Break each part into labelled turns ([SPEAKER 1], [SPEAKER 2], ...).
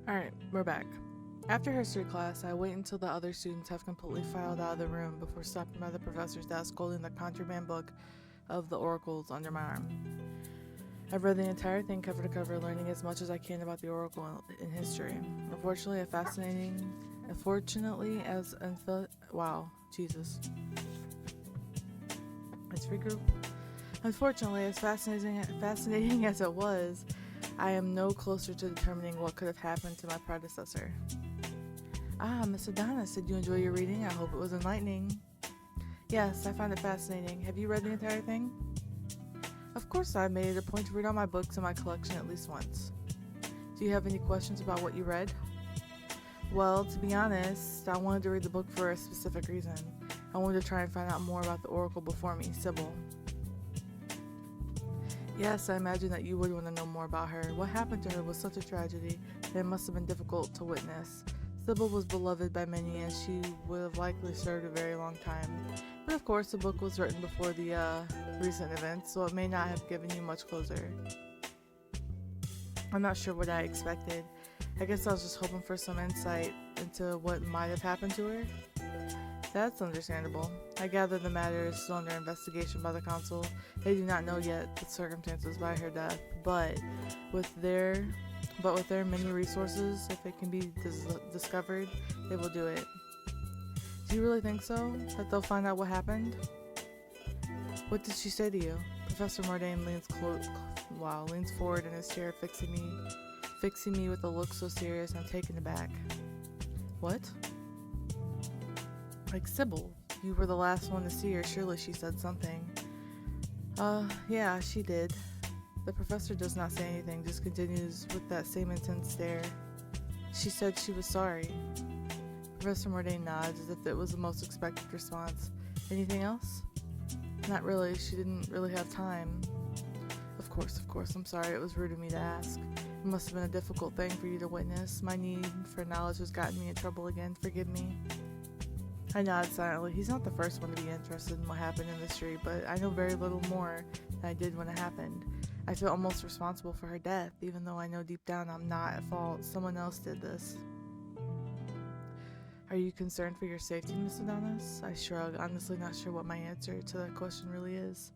[SPEAKER 1] Alright, we're back. After history class, I wait until the other students have completely filed out of the room before stopping by the professor's desk holding the contraband book of the oracles under my arm. I've read the entire thing cover to cover, learning as much as I can about the oracle in history. Unfortunately, as fascinating as it was, I am no closer to determining what could have happened to my predecessor. Ah, Miss Adonis, did you enjoy your reading? I hope it was enlightening. Yes, I found it fascinating. Have you read the entire thing? Of course, I've made it a point to read all my books in my collection at least once. Do you have any questions about what you read? Well, to be honest, I wanted to read the book for a specific reason. I wanted to try and find out more about the oracle before me, Sybil. Yes, I imagine that you would want to know more about her. What happened to her was such a tragedy that it must have been difficult to witness. Sybil was beloved by many, and she would have likely served a very long time. But of course, the book was written before the recent events, so it may not have given you much closure. I'm not sure what I expected. I guess I was just hoping for some insight into what might have happened to her. That's understandable. I gather the matter is still under investigation by the council. They do not know yet the circumstances by her death, but with their many resources, if it can be discovered, they will do it. Do you really think so? That they'll find out what happened? What did she say to you? Professor Mordane leans forward in his chair, fixing me with a look so serious I'm taken aback. What? Like Sybil, you were the last one to see her. Surely she said something. Yeah, she did. The professor does not say anything, just continues with that same intense stare. She said she was sorry. Professor Mordane nods as if it was the most expected response. Anything else? Not really. She didn't really have time. Of course. I'm sorry. It was rude of me to ask. It must have been a difficult thing for you to witness. My need for knowledge has gotten me in trouble again. Forgive me. I nod silently. He's not the first one to be interested in what happened in the street, but I know very little more than I did when it happened. I feel almost responsible for her death, even though I know deep down I'm not at fault. Someone else did this. Are you concerned for your safety, Miss Adonis? I shrug, honestly not sure what my answer to that question really is.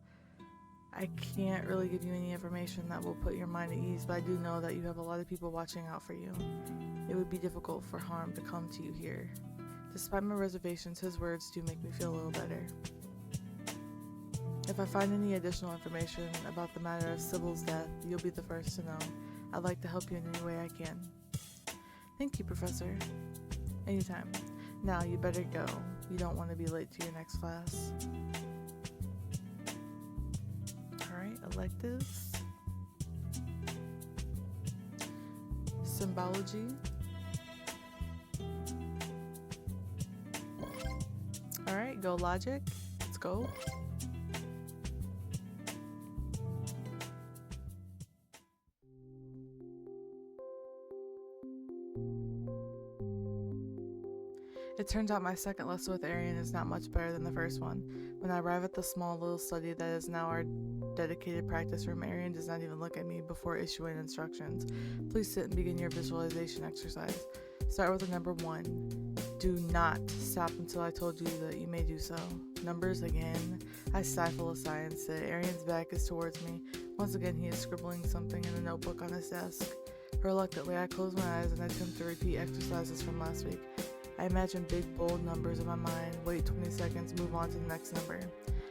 [SPEAKER 1] I can't really give you any information that will put your mind at ease, but I do know that you have a lot of people watching out for you. It would be difficult for harm to come to you here. Despite my reservations, his words do make me feel a little better. If I find any additional information about the matter of Sybil's death, you'll be the first to know. I'd like to help you in any way I can. Thank you, Professor. Anytime. Now, you better go. You don't want to be late to your next class. Alright, electives. Symbology. Alright, go logic. Let's go. It turns out my second lesson with Arian is not much better than the first one. When I arrive at the small little study that is now our dedicated practice room, Arian does not even look at me before issuing instructions. Please sit and begin your visualization exercise. Start with the number 1. Do not stop until I told you that you may do so. Numbers again. I stifle a sigh and sit. Arian's back is towards me. Once again, he is scribbling something in a notebook on his desk. Reluctantly, I close my eyes and attempt to repeat exercises from last week. I imagine big, bold numbers in my mind, wait 20 seconds, move on to the next number.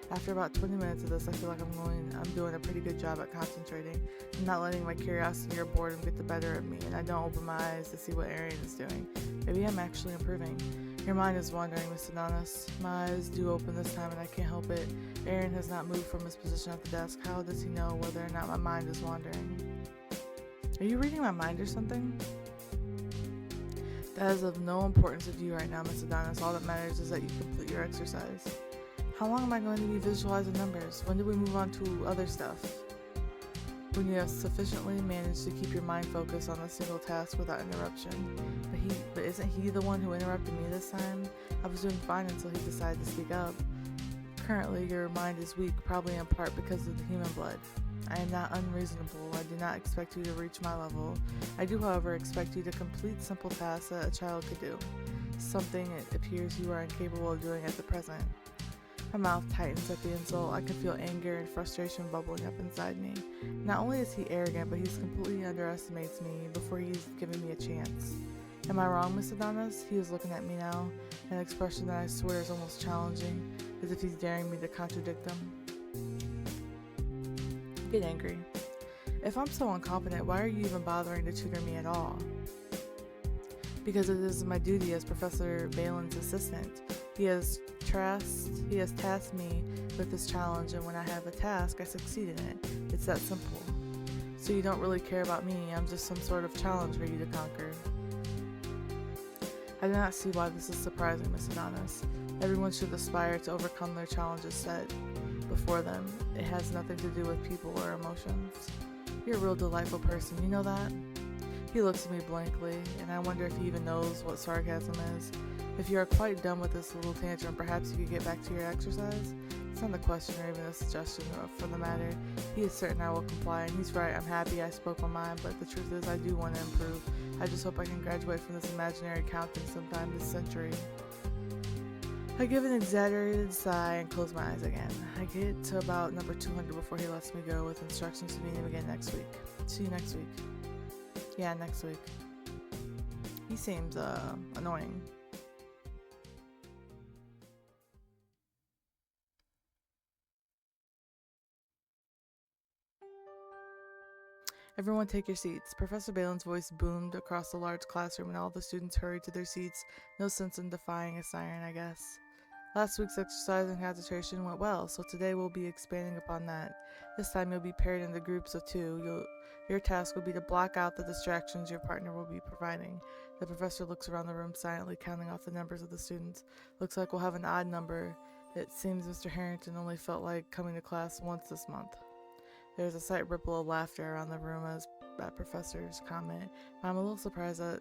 [SPEAKER 1] After about 20 minutes of this, I feel like I'm doing a pretty good job at concentrating. I'm not letting my curiosity or boredom get the better of me, and I don't open my eyes to see what Arian is doing. Maybe I'm actually improving. Your mind is wandering, Miss Adonis. My eyes do open this time, and I can't help it. Arian has not moved from his position at the desk. How does he know whether or not my mind is wandering? Are you reading my mind or something? That is of no importance to you right now, Miss Adonis. All that matters is that you complete your exercise. How long am I going to be visualizing numbers? When do we move on to other stuff? When you have sufficiently managed to keep your mind focused on a single task without interruption. But isn't he the one who interrupted me this time? I was doing fine until he decided to speak up. Currently, your mind is weak, probably in part because of the human blood. I am not unreasonable. I do not expect you to reach my level. I do, however, expect you to complete simple tasks that a child could do, something it appears you are incapable of doing at the present. My mouth tightens at the insult. I can feel anger and frustration bubbling up inside me. Not only is he arrogant, but he completely underestimates me before he's given me a chance. Am I wrong, Miss Adonis? He is looking at me now, an expression that I swear is almost challenging, as if he's daring me to contradict him. Get angry. If I'm so incompetent, why are you even bothering to tutor me at all? Because it is my duty as Professor Balin's assistant. He has tasked me with this challenge, and when I have a task, I succeed in it. It's that simple. So you don't really care about me. I'm just some sort of challenge for you to conquer. I do not see why this is surprising, Miss Adonis. Everyone should aspire to overcome their challenges set before them. It has nothing to do with people or emotions. You're a real delightful person, you know that? He looks at me blankly, and I wonder if he even knows what sarcasm is. If you are quite done with this little tantrum, perhaps you could get back to your exercise? It's not a question or even a suggestion for the matter. He is certain I will comply, and he's right. I'm happy I spoke my mind, but the truth is I do want to improve. I just hope I can graduate from this imaginary accounting sometime this century. I give an exaggerated sigh and close my eyes again. I get to about number 200 before he lets me go, with instructions to meet him again next week. See you next week. Yeah, next week. He seems annoying. Everyone take your seats. Professor Balin's voice boomed across the large classroom, and all the students hurried to their seats. No sense in defying a siren, I guess. Last week's exercise and concentration went well, so today we'll be expanding upon that. This time you'll be paired into groups of two. Your task will be to block out the distractions your partner will be providing. The professor looks around the room silently, counting off the numbers of the students. Looks like we'll have an odd number. It seems Mr. Harrington only felt like coming to class once this month. There's a slight ripple of laughter around the room as that professor's comment. I'm a little surprised that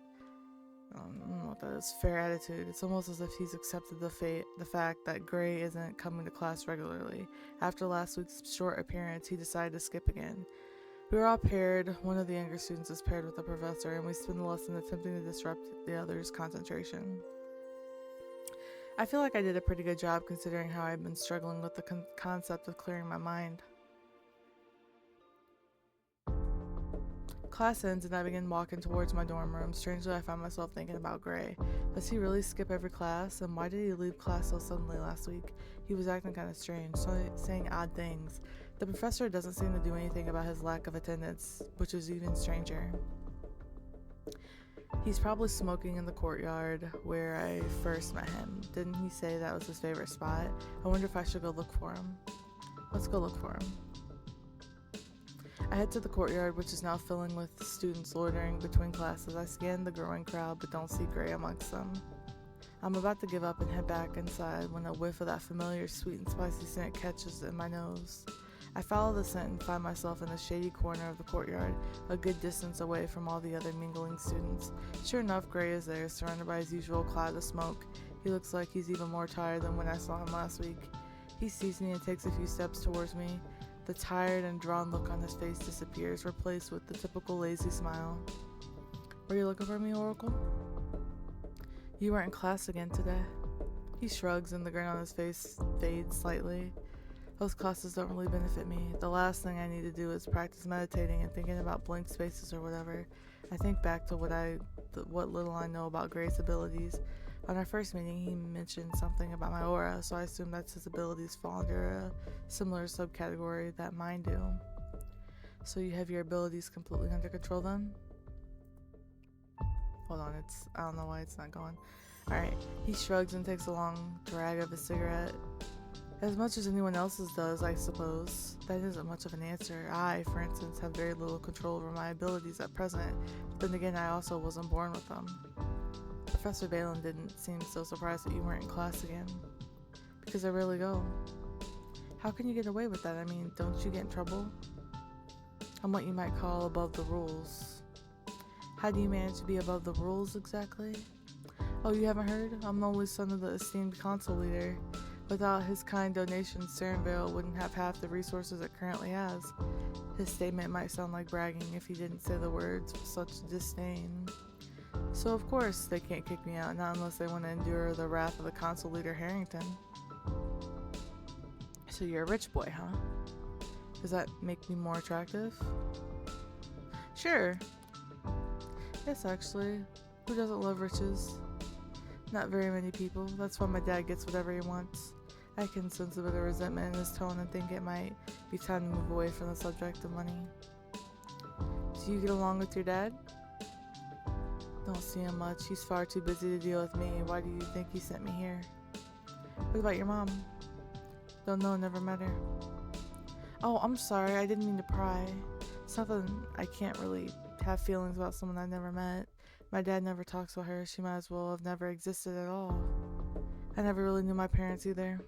[SPEAKER 1] I don't know what that is. Fair attitude. It's almost as if he's accepted the fact that Gray isn't coming to class regularly. After last week's short appearance, he decided to skip again. We are all paired. One of the younger students is paired with the professor, and we spend the lesson attempting to disrupt the other's concentration. I feel like I did a pretty good job considering how I've been struggling with the concept of clearing my mind. Class ends and I begin walking towards my dorm room. Strangely, I find myself thinking about Gray. Does he really skip every class? And why did he leave class so suddenly last week? He was acting kind of strange, saying odd things. The professor doesn't seem to do anything about his lack of attendance, which is even stranger. He's probably smoking in the courtyard where I first met him. Didn't he say that was his favorite spot? I wonder if I should go look for him. Let's go look for him. I head to the courtyard, which is now filling with students loitering between classes. I scan the growing crowd, but don't see Gray amongst them. I'm about to give up and head back inside when a whiff of that familiar sweet and spicy scent catches in my nose. I follow the scent and find myself in a shady corner of the courtyard, a good distance away from all the other mingling students. Sure enough, Gray is there, surrounded by his usual cloud of smoke. He looks like he's even more tired than when I saw him last week. He sees me and takes a few steps towards me. The tired and drawn look on his face disappears, replaced with the typical lazy smile. Were you looking for me, Oracle? You weren't in class again today. He shrugs and the grin on his face fades slightly. Those classes don't really benefit me. The last thing I need to do is practice meditating and thinking about blank spaces or whatever. I think back to what little I know about Gray's abilities. On our first meeting, he mentioned something about my aura, so I assume that his abilities fall under a similar subcategory that mine do. So you have your abilities completely under control then? Hold on, I don't know why it's not going. Alright, he shrugs and takes a long drag of his cigarette. As much as anyone else's does, I suppose. That isn't much of an answer. I, for instance, have very little control over my abilities at present. But then again, I also wasn't born with them. Professor Balin didn't seem so surprised that you weren't in class again. Because I rarely go. How can you get away with that? I mean, don't you get in trouble? I'm what you might call above the rules. How do you manage to be above the rules exactly? Oh, you haven't heard? I'm the only son of the esteemed council leader. Without his kind donations, Sarenvale wouldn't have half the resources it currently has. His statement might sound like bragging if he didn't say the words with such disdain. So of course they can't kick me out, not unless they want to endure the wrath of the council leader Harrington. So you're a rich boy, huh? Does that make me more attractive? Sure. Yes, actually. Who doesn't love riches? Not very many people. That's why my dad gets whatever he wants. I can sense a bit of resentment in his tone and think it might be time to move away from the subject of money. Do you get along with your dad? Don't see him much. He's far too busy to deal with me. Why do you think he sent me here? What about your mom? Don't know, never met her. Oh, I'm sorry. I didn't mean to pry. It's nothing. I can't really have feelings about someone I never met. My dad never talks about her. She might as well have never existed at all. I never really knew my parents either.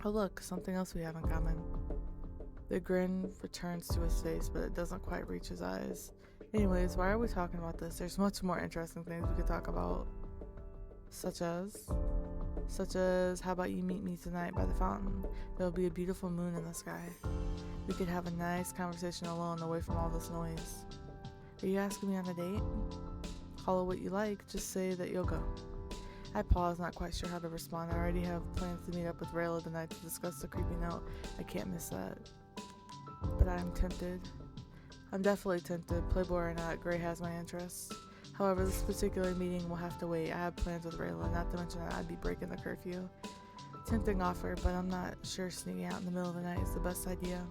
[SPEAKER 1] Oh look, something else we have in common. The grin returns to his face, but it doesn't quite reach his eyes. Anyways, why are we talking about this? There's much more interesting things we could talk about. Such as, how about you meet me tonight by the fountain? There'll be a beautiful moon in the sky. We could have a nice conversation alone, away from all this noise. Are you asking me on a date? Call it what you like, just say that you'll go. I pause, not quite sure how to respond. I already have plans to meet up with Rayla tonight to discuss the creepy note. I can't miss that. But I'm tempted. I'm definitely tempted. Playboy or not, Gray has my interests. However, this particular meeting will have to wait. I have plans with Rayla, not to mention that I'd be breaking the curfew. Tempting offer, but I'm not sure sneaking out in the middle of the night is the best idea.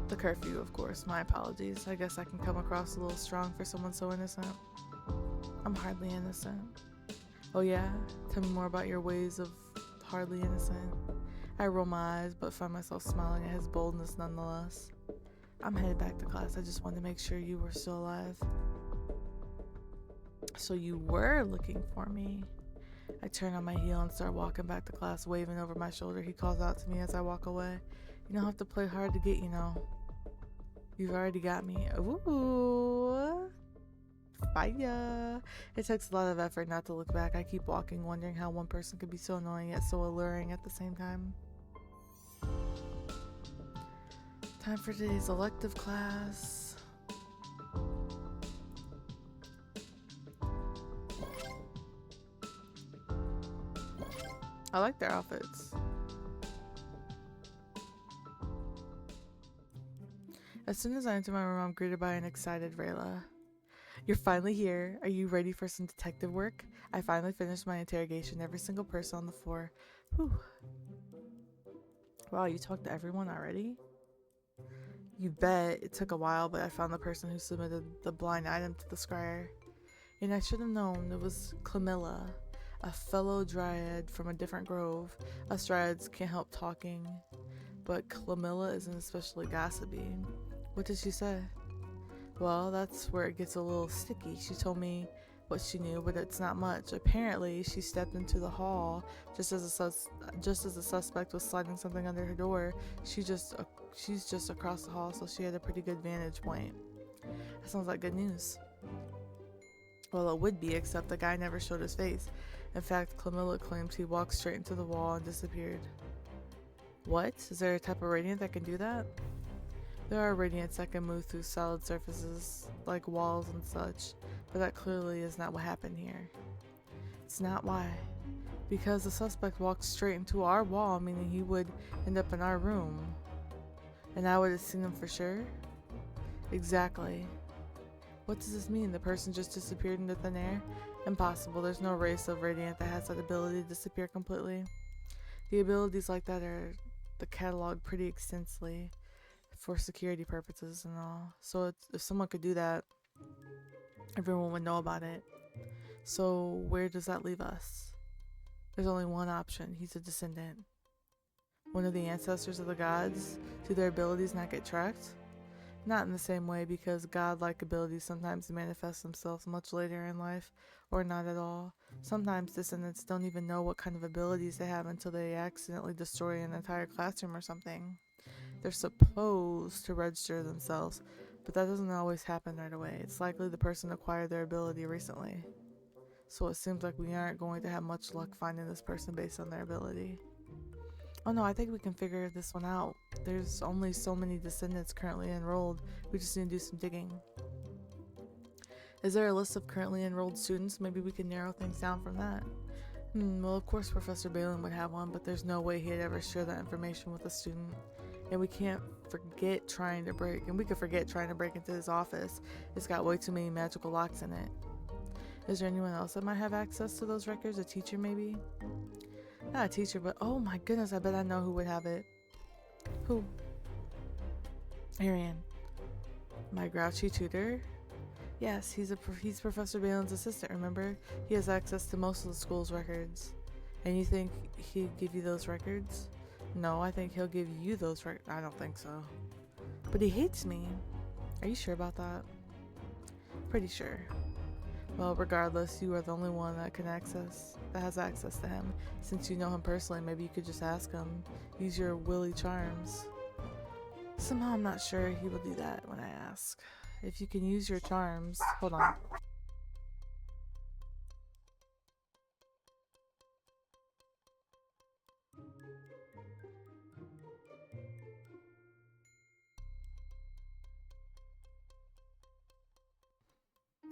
[SPEAKER 1] The curfew, of course. My apologies. I guess I can come across a little strong for someone so innocent. I'm hardly innocent. Oh yeah? Tell me more about your ways of hardly innocent. I roll my eyes, but find myself smiling at his boldness nonetheless. I'm headed back to class. I just wanted to make sure you were still alive. So you were looking for me. I turn on my heel and start walking back to class, waving over my shoulder. He calls out to me as I walk away. You don't have to play hard to get, you know. You've already got me. Ooh. Fire. It takes a lot of effort not to look back. I keep walking, wondering how one person could be so annoying yet so alluring at the same time. Time for today's elective class. I like their outfits. As soon as I enter my room, I'm greeted by an excited Rayla. You're finally here. Are you ready for some detective work? I finally finished my interrogation. Every single person on the floor. Whew. Wow, you talked to everyone already? You bet. It took a while, but I found the person who submitted the blind item to the scryer. And I should have known it was Camilla, a fellow dryad from a different grove. Us dryads can't help talking, but Camilla isn't especially gossipy. What did she say? Well, that's where it gets a little sticky. She told me what she knew, but it's not much. Apparently, she stepped into the hall just as the suspect was sliding something under her door. She's just across the hall, so she had a pretty good vantage point. That sounds like good news. Well, it would be, except the guy never showed his face. In fact, Camilla claims he walked straight into the wall and disappeared. What? Is there a type of radiant that can do that? There are radiants that can move through solid surfaces, like walls and such, but that clearly is not what happened here. It's not why. Because the suspect walked straight into our wall, meaning he would end up in our room. And I would have seen him for sure? Exactly. What does this mean? The person just disappeared into thin air? Impossible. There's no race of radiant that has that ability to disappear completely. The abilities like that are cataloged pretty extensively for security purposes and all. So if someone could do that, everyone would know about it. So where does that leave us? There's only one option. He's a descendant. One of the ancestors of the gods. Do their abilities not get tracked? Not in the same way, because godlike abilities sometimes manifest themselves much later in life, or not at all. Sometimes descendants don't even know what kind of abilities they have until they accidentally destroy an entire classroom or something. They're supposed to register themselves, but that doesn't always happen right away. It's likely the person acquired their ability recently. So it seems like we aren't going to have much luck finding this person based on their ability. Oh no, I think we can figure this one out. There's only so many descendants currently enrolled. We just need to do some digging. Is there a list of currently enrolled students? Maybe we can narrow things down from that. Well, of course Professor Balin would have one, but there's no way he'd ever share that information with a student. And we can't forget trying to break, and we could forget trying to break into his office. It's got way too many magical locks in it. Is there anyone else that might have access to those records? A teacher, maybe? Not a teacher, but oh my goodness, I bet I know who would have it. Who? Arian. My grouchy tutor? Yes, he's Professor Balin's assistant, remember? He has access to most of the school's records. And you think he'd give you those records? No, I think he'll give you those records. I don't think so. But he hates me. Are you sure about that? Pretty sure. Well, regardless, you are the only one that has access to him. Since you know him personally, maybe you could just ask him. Use your willy charms. Somehow I'm not sure he will do that when I ask. If you can use your charms... Hold on.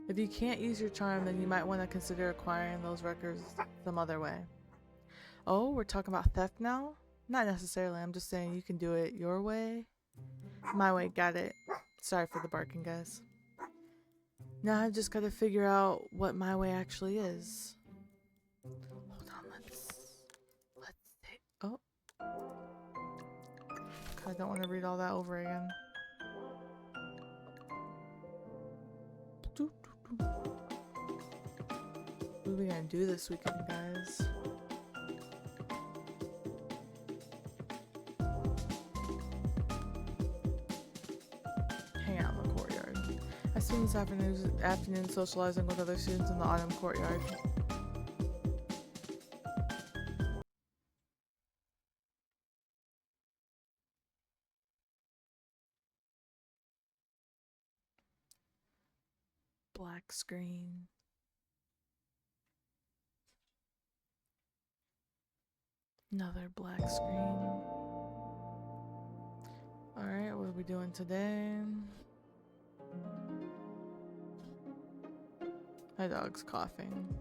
[SPEAKER 1] If you can't use your charm, then you might want to consider acquiring those records some other way. Oh, we're talking about theft now? Not necessarily, I'm just saying you can do it your way. My way, got it. Sorry for the barking, guys. Now I've just got to figure out what my way actually is. Hold on, let's take... Oh. I don't want to read all that over again. What are we gonna do this weekend, guys? Hang out in the courtyard. I spent this afternoon socializing with other students in the autumn courtyard. Black screen. Another black screen. Alright, what are we doing today? My dog's coughing.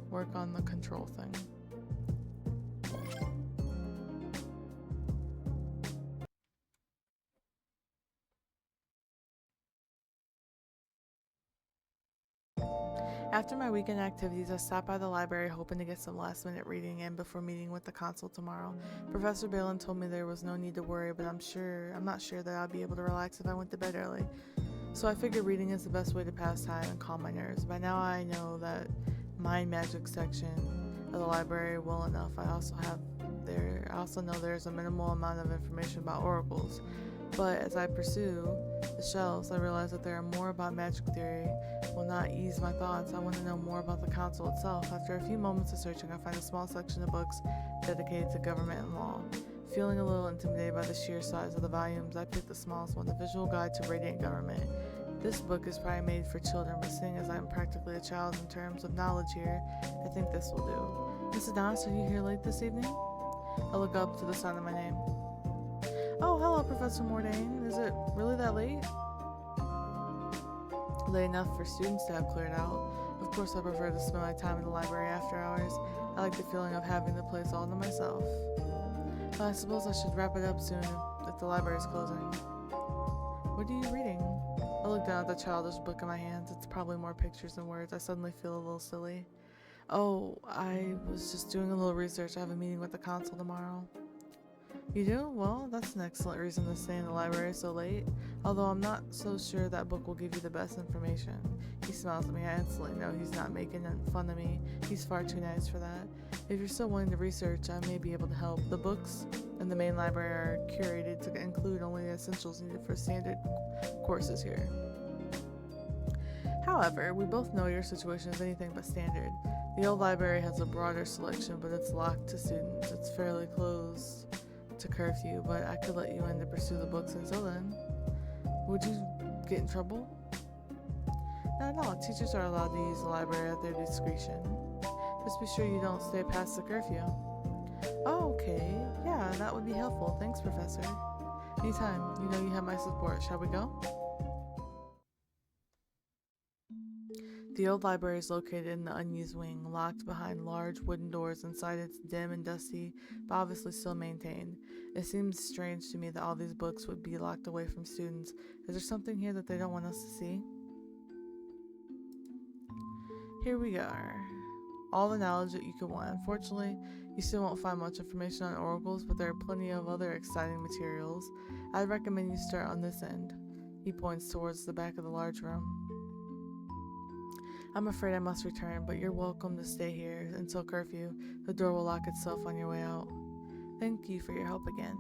[SPEAKER 1] Work on the control thing. After my weekend activities, I stopped by the library hoping to get some last-minute reading in before meeting with the consul tomorrow. Professor Balin told me there was no need to worry, but I'm not sure that I'll be able to relax if I went to bed early. So I figured reading is the best way to pass time and calm my nerves. By now I know that mind magic section of the library well enough. I also know there's a minimal amount of information about oracles. But as I pursue the shelves, I realize that there are more about magic theory. Will not ease my thoughts. I want to know more about the council itself. After a few moments of searching, I find a small section of books dedicated to government and law. Feeling a little intimidated by the sheer size of the volumes, I picked the smallest one, The Visual Guide to Radiant Government. This book is probably made for children, but seeing as I'm practically a child in terms of knowledge here, I think this will do. Mrs. Donis, are you here late this evening? I look up to the sound of my name. Oh, hello, Professor Mordain. Is it really that late? Late enough for students to have cleared out. Of course, I prefer to spend my time in the library after hours. I like the feeling of having the place all to myself. Well, I suppose I should wrap it up soon if the library's closing. What are you reading? I look down at the childish book in my hands. It's probably more pictures than words. I suddenly feel a little silly. Oh, I was just doing a little research. I have a meeting with the consul tomorrow. You do? Well, that's an excellent reason to stay in the library so late. Although I'm not so sure that book will give you the best information. He smiles at me. I instantly know he's not making fun of me. He's far too nice for that. If you're still willing to research, I may be able to help. The books in the main library are curated to include only the essentials needed for standard courses here. However, we both know your situation is anything but standard. The old library has a broader selection, but it's locked to students. It's fairly closed to curfew, but I could let you in to pursue the books until then. Would you get in trouble? No, teachers are allowed to use the library at their discretion. Just be sure you don't stay past the curfew. Oh, okay. Yeah, that would be helpful. Thanks, Professor. Anytime. You know you have my support. Shall we go? The old library is located in the unused wing, locked behind large wooden doors inside. It's dim and dusty, but obviously still maintained. It seems strange to me that all these books would be locked away from students. Is there something here that they don't want us to see? Here we are. All the knowledge that you could want. Unfortunately, you still won't find much information on oracles, but there are plenty of other exciting materials. I'd recommend you start on this end. He points towards the back of the large room. I'm afraid I must return, but you're welcome to stay here until curfew. The door will lock itself on your way out. Thank you for your help again.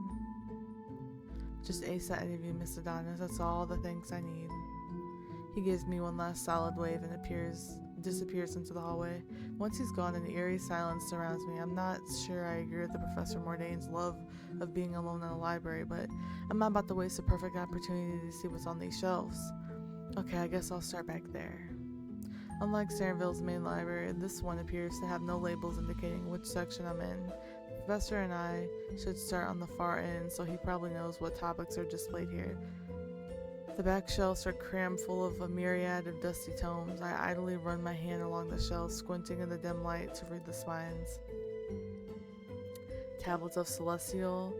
[SPEAKER 1] Just ace that interview, Miss Adonis. That's all the thanks I need. He gives me one last solid wave and disappears into the hallway. Once he's gone, an eerie silence surrounds me. I'm not sure I agree with the Professor Mordain's love of being alone in a library, but I'm not about to waste a perfect opportunity to see what's on these shelves. Okay, I guess I'll start back there. Unlike Sarenville's main library, this one appears to have no labels indicating which section I'm in. The professor and I should start on the far end, so he probably knows what topics are displayed here. The back shelves are crammed full of a myriad of dusty tomes. I idly run my hand along the shelves, squinting in the dim light to read the spines. Tablets of Celestial,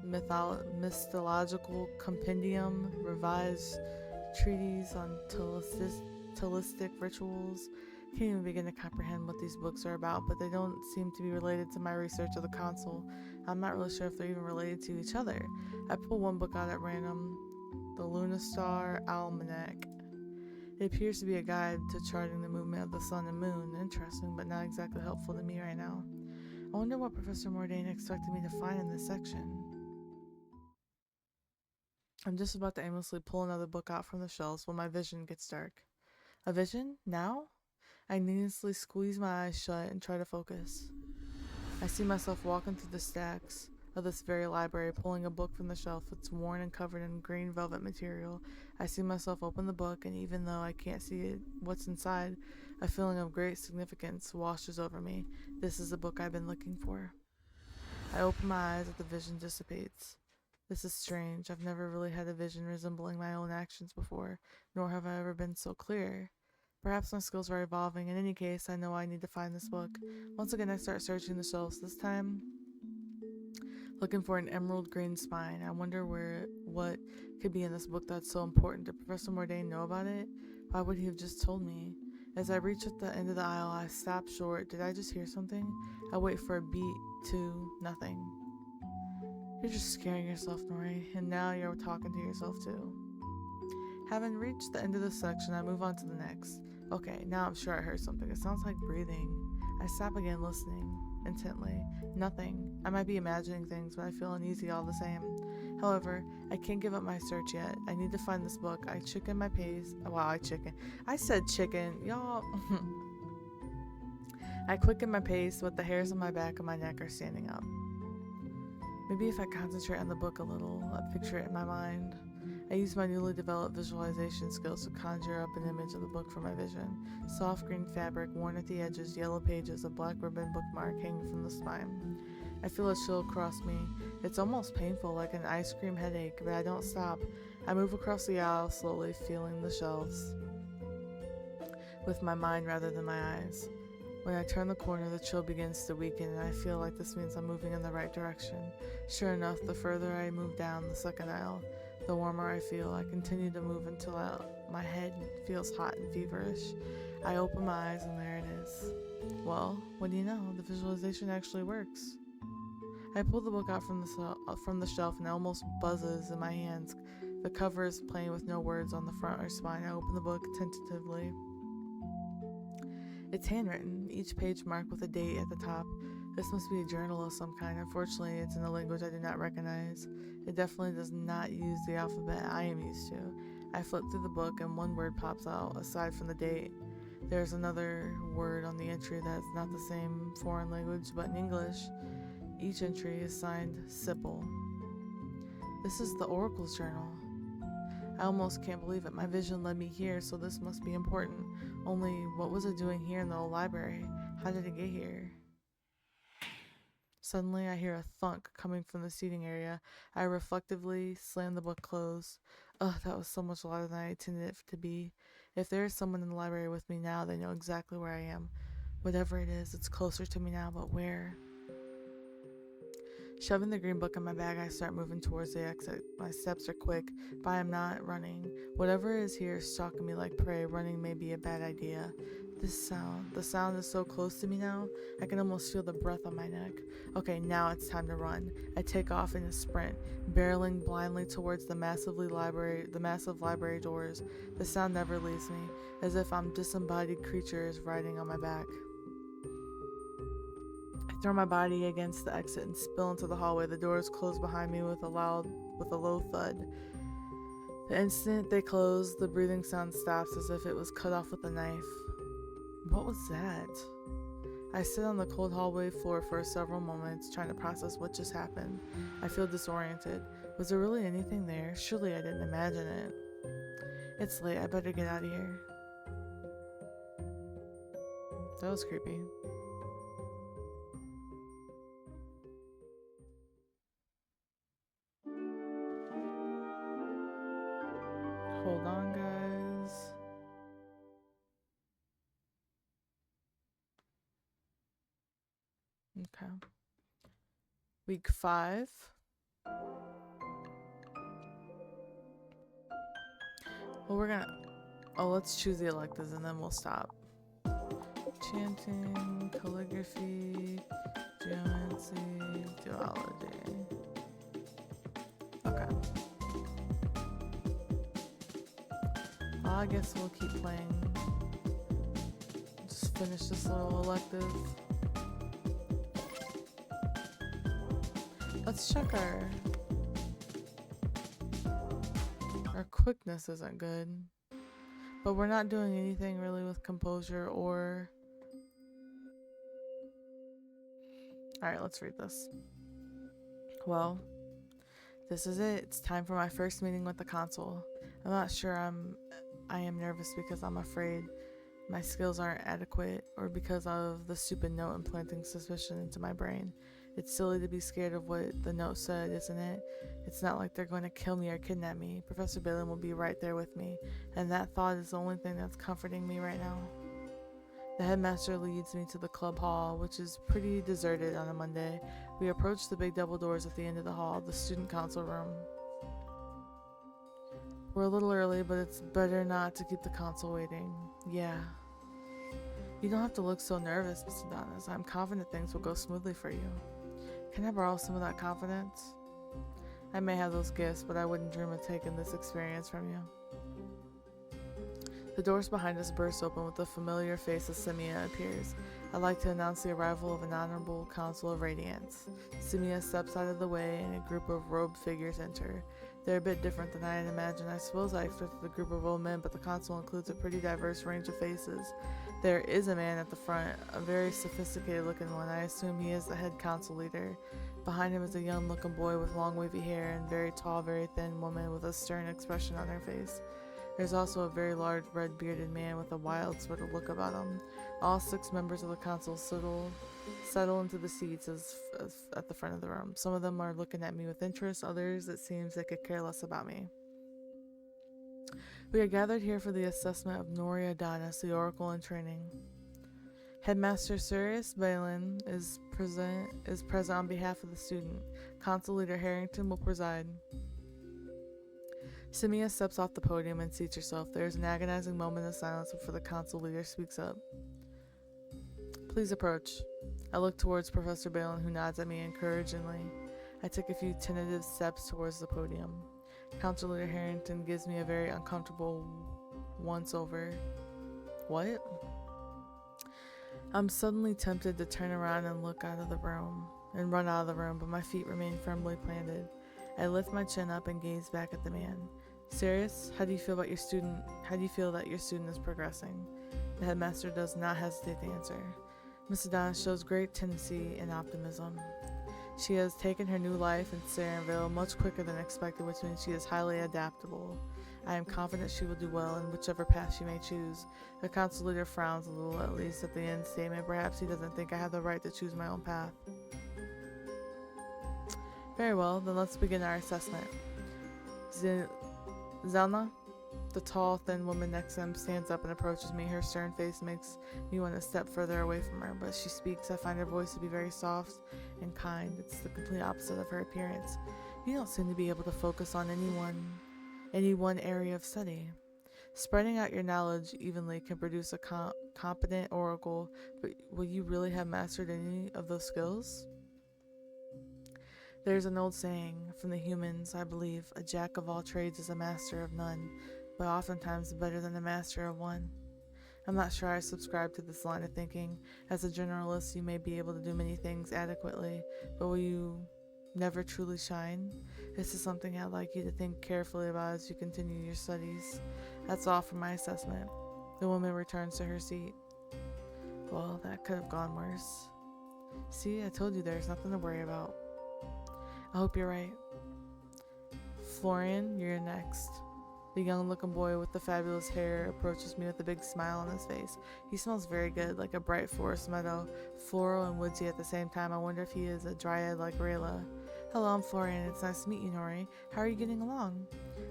[SPEAKER 1] Mythological Compendium, Revised Treatise on Telistic Rituals. Can't even begin to comprehend what these books are about, but they don't seem to be related to my research of the console. I'm not really sure if they're even related to each other. I pull one book out at random, the Lunarstar Almanac. It appears to be a guide to charting the movement of the sun and moon. Interesting, but not exactly helpful to me right now. I wonder what Professor Mordain expected me to find in this section. I'm just about to aimlessly pull another book out from the shelves when my vision gets dark. A vision? Now? I needlessly squeeze my eyes shut and try to focus. I see myself walking through the stacks of this very library, pulling a book from the shelf. It's worn and covered in green velvet material. I see myself open the book, and even though I can't see what's inside, a feeling of great significance washes over me. This is the book I've been looking for. I open my eyes as the vision dissipates. This is strange. I've never really had a vision resembling my own actions before, nor have I ever been so clear. Perhaps my skills are evolving. In any case, I know I need to find this book. Once again, I start searching the shelves, this time looking for an emerald green spine. I wonder what could be in this book that's so important. Did Professor Mordain know about it? Why would he have just told me? As I reach at the end of the aisle, I stop short. Did I just hear something? I wait for a beat, two, nothing. You're just scaring yourself, Nori, and now you're talking to yourself too. Having reached the end of the section, I move on to the next. Okay, now I'm sure I heard something. It sounds like breathing. I stop again, listening intently. Nothing. I might be imagining things, but I feel uneasy all the same. However, I can't give up my search yet. I need to find this book. I chicken my pace. Wow, I said chicken. Y'all. I quicken my pace, but the hairs on my back and my neck are standing up. Maybe if I concentrate on the book a little, I picture it in my mind. I use my newly developed visualization skills to conjure up an image of the book for my vision. Soft green fabric, worn at the edges, yellow pages, a black ribbon bookmark hanging from the spine. I feel a chill cross me. It's almost painful, like an ice cream headache, but I don't stop. I move across the aisle, slowly feeling the shelves with my mind rather than my eyes. When I turn the corner, the chill begins to weaken, and I feel like this means I'm moving in the right direction. Sure enough, the further I move down the second aisle, the warmer I feel. I continue to move until my head feels hot and feverish. I open my eyes, and there it is. Well, what do you know? The visualization actually works. I pull the book out from the shelf, and it almost buzzes in my hands. The cover is plain with no words on the front or spine. I open the book tentatively. It's handwritten, each page marked with a date at the top. This must be a journal of some kind. Unfortunately, it's in a language I do not recognize. It definitely does not use the alphabet I am used to. I flip through the book and one word pops out, aside from the date. There's another word on the entry that's not the same foreign language, but in English. Each entry is signed Sybil. This is the Oracle's journal. I almost can't believe it. My vision led me here, so this must be important. Only, what was it doing here in the old library? How did it get here? Suddenly, I hear a thunk coming from the seating area. I reflectively slam the book closed. Ugh, that was so much louder than I intended it to be. If there is someone in the library with me now, they know exactly where I am. Whatever it is, it's closer to me now, but where? Shoving the green book in my bag, I start moving towards the exit. My steps are quick, but I am not running. Whatever is here is stalking me like prey. Running may be a bad idea. The sound is so close to me now, I can almost feel the breath on my neck. Okay, now it's time to run. I take off in a sprint, barreling blindly towards the massive library doors. The sound never leaves me, as if I'm disembodied creatures riding on my back. I throw my body against the exit and spill into the hallway. The doors close behind me with a low thud. The instant they close, the breathing sound stops as if it was cut off with a knife. What was that? I sit on the cold hallway floor for several moments, trying to process what just happened. I feel disoriented. Was there really anything there? Surely I didn't imagine it. It's late. I better get out of here. That was creepy. Hold on, guys. Okay. Week 5. Well, let's choose the electives and then we'll stop. Chanting, calligraphy, geomancy, duology. Okay. Well, I guess we'll keep playing. Just finish this little elective. Let's check our quickness isn't good. But we're not doing anything really with composure or... Alright, let's read this. Well, this is it. It's time for my first meeting with the consul. I'm not sure I am nervous because I'm afraid my skills aren't adequate or because of the stupid note implanting suspicion into my brain. It's silly to be scared of what the note said, isn't it? It's not like they're going to kill me or kidnap me. Professor Balin will be right there with me, and that thought is the only thing that's comforting me right now. The headmaster leads me to the club hall, which is pretty deserted on a Monday. We approach the big double doors at the end of the hall, the student council room. We're a little early, but it's better not to keep the consul waiting. Yeah. You don't have to look so nervous, Mr. Adonis. I'm confident things will go smoothly for you. Can I borrow some of that confidence? I may have those gifts, but I wouldn't dream of taking this experience from you. The doors behind us burst open with the familiar face of Simia appears. I'd like to announce the arrival of an honorable council of radiance. Simia steps out of the way and a group of robed figures enter. They're a bit different than I had imagined. I suppose I expected a group of old men, but the council includes a pretty diverse range of faces. There is a man at the front, a very sophisticated looking one. I assume he is the head council leader. Behind him is a young looking boy with long wavy hair and very tall, very thin woman with a stern expression on her face. There's also a very large red bearded man with a wild sort of look about him. All 6 members of the council settle into the seats as at the front of the room. Some of them are looking at me with interest, others it seems they could care less about me. We are gathered here for the assessment of Nori Adonis, the Oracle in training. Headmaster Sirius Balin is present on behalf of the student. Council Leader Harrington will preside. Simia steps off the podium and seats herself. There is an agonizing moment of silence before the council leader speaks up. Please approach. I look towards Professor Balin, who nods at me encouragingly. I take a few tentative steps towards the podium. Council Leader Harrington gives me a very uncomfortable once-over. What? I'm suddenly tempted to turn around and run out of the room, but my feet remain firmly planted. I lift my chin up and gaze back at the man. Sirius, how do you feel that your student is progressing? The headmaster does not hesitate to answer. Miss Adonis shows great tendency and optimism. She has taken her new life in Sarenville much quicker than expected, which means she is highly adaptable. I am confident she will do well in whichever path she may choose. The council leader frowns a little, at least at the end statement. Perhaps he doesn't think I have the right to choose my own path. Very well, then let's begin our assessment. Zelna, the tall, thin woman next to him, stands up and approaches me. Her stern face makes me want to step further away from her, but she speaks. I find her voice to be very soft and kind. It's the complete opposite of her appearance. You don't seem to be able to focus on any one area of study. Spreading out your knowledge evenly can produce a competent oracle, but will you really have mastered any of those skills? There's an old saying from the humans, I believe, a jack of all trades is a master of none, but oftentimes better than a master of one. I'm not sure I subscribe to this line of thinking. As a generalist, you may be able to do many things adequately, but will you never truly shine? This is something I'd like you to think carefully about as you continue your studies. That's all for my assessment. The woman returns to her seat. Well, that could have gone worse. See, I told you there's nothing to worry about. I hope you're right. Florian, you're next. The young-looking boy with the fabulous hair approaches me with a big smile on his face. He smells very good, like a bright forest meadow, floral and woodsy at the same time. I wonder if he is a dryad like Rayla. Hello, I'm Florian. It's nice to meet you, Nori. How are you getting along?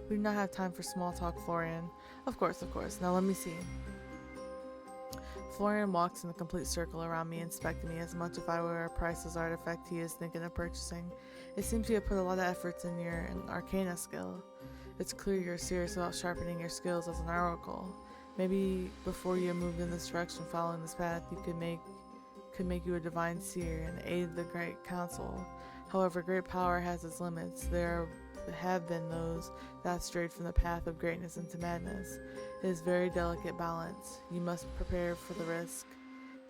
[SPEAKER 1] We do not have time for small talk, Florian. Of course. Now let me see. Florian walks in a complete circle around me, inspecting me as much if I were a priceless artifact he is thinking of purchasing. It seems you have put a lot of efforts in your arcana skill. It's clear you're serious about sharpening your skills as an oracle. Maybe before you moved in this direction, following this path, you could make you a divine seer and aid the great council. However, great power has its limits. There have been those that strayed from the path of greatness into madness. It is very delicate balance. You must prepare for the risk.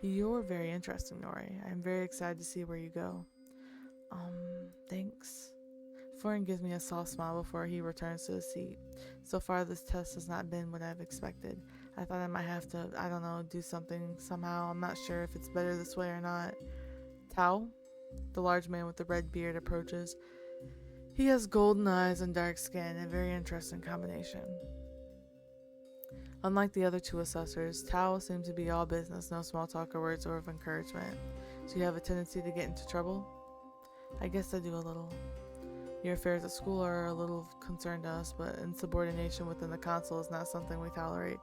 [SPEAKER 1] You're very interesting, Nori. I'm very excited to see where you go. Thanks. Florian gives me a soft smile before he returns to his seat. So far, this test has not been what I've expected. I thought I might have to, do something somehow. I'm not sure if it's better this way or not. Tao, the large man with the red beard, approaches. He has golden eyes and dark skin, a very interesting combination. Unlike the other two assessors, Tao seems to be all business, no small talk or words of encouragement. Do you have a tendency to get into trouble? I guess I do a little. Your affairs at school are a little concern to us, but insubordination within the council is not something we tolerate.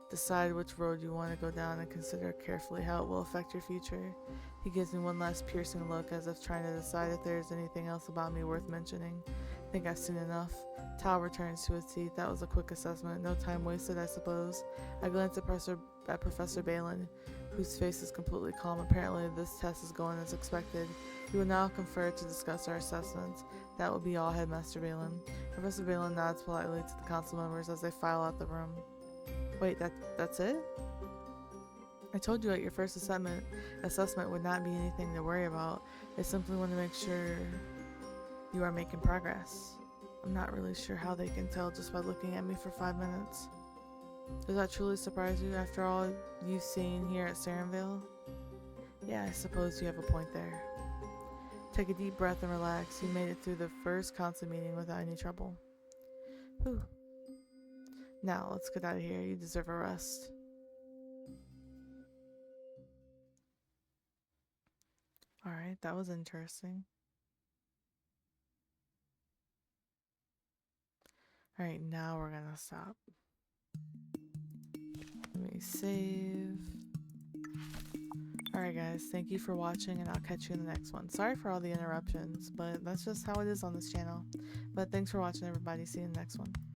[SPEAKER 1] Decide which road you want to go down and consider carefully how it will affect your future. He gives me one last piercing look as if trying to decide if there is anything else about me worth mentioning. I think I've seen enough. Tao returns to his seat. That was a quick assessment. No time wasted, I suppose. I glance at Professor Balin, whose face is completely calm. Apparently, this test is going as expected. We will now confer to discuss our assessments. That will be all, Headmaster Balin. Professor Balin nods politely to the council members as they file out the room. Wait, that's it? I told you at your first assessment would not be anything to worry about. I simply want to make sure you are making progress. I'm not really sure how they can tell just by looking at me for 5 minutes. Does that truly surprise you after all you've seen here at Sarenville? Yeah, I suppose you have a point there. Take a deep breath and relax. You made it through the first council meeting without any trouble. Whew. Now, let's get out of here. You deserve a rest. Alright, that was interesting. Alright, now we're gonna stop. Let me save. Alright guys, thank you for watching and I'll catch you in the next one. Sorry for all the interruptions, but that's just how it is on this channel. But thanks for watching everybody. See you in the next one.